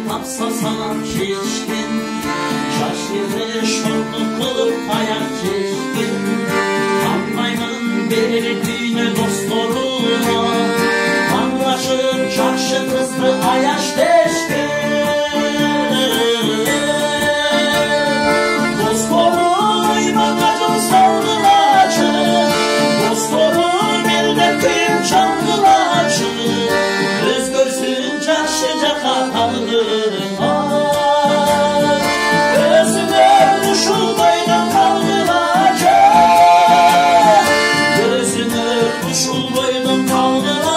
tapsa sana çeşkin, şaşkınlığı şortu kılıp ayak çeşkin. Anlaymanın belirdiğine dost oluna, anlaşıp çarşı kızdı ayaş deşkin. Dost olun bagajın salgılaçı, dost olun elde kıyım çalgılaçı. Göz görsün çarşıca katalığın ay, gözüne kuşul boynun kalgılaçı, gözüne kuşul boynun kalgılaçı.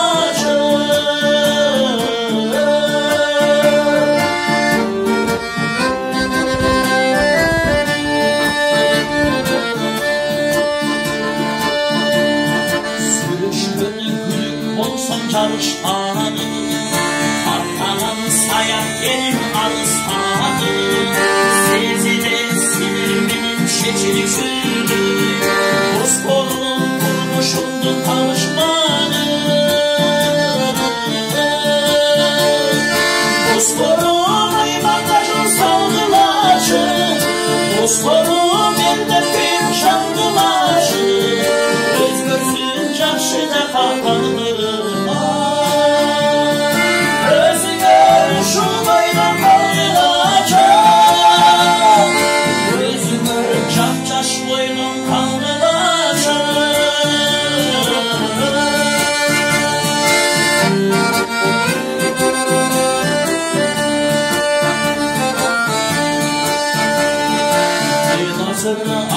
Olsun çalışanı, arkadan sayak gelin arıstanı. Sezile sinirmenin çeçili sürdü, Bozkor'un kurmuşundu tanışmanı. Bozkor'un bagajın salgılaçı, Bozkor'un elde film şangılaçı. Göz görsün çarşıda kapanır.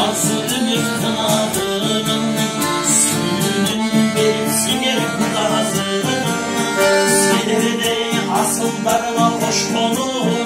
Azrını kanadının, suyunun berisidir gazının. Senede asıllarına hoş konur,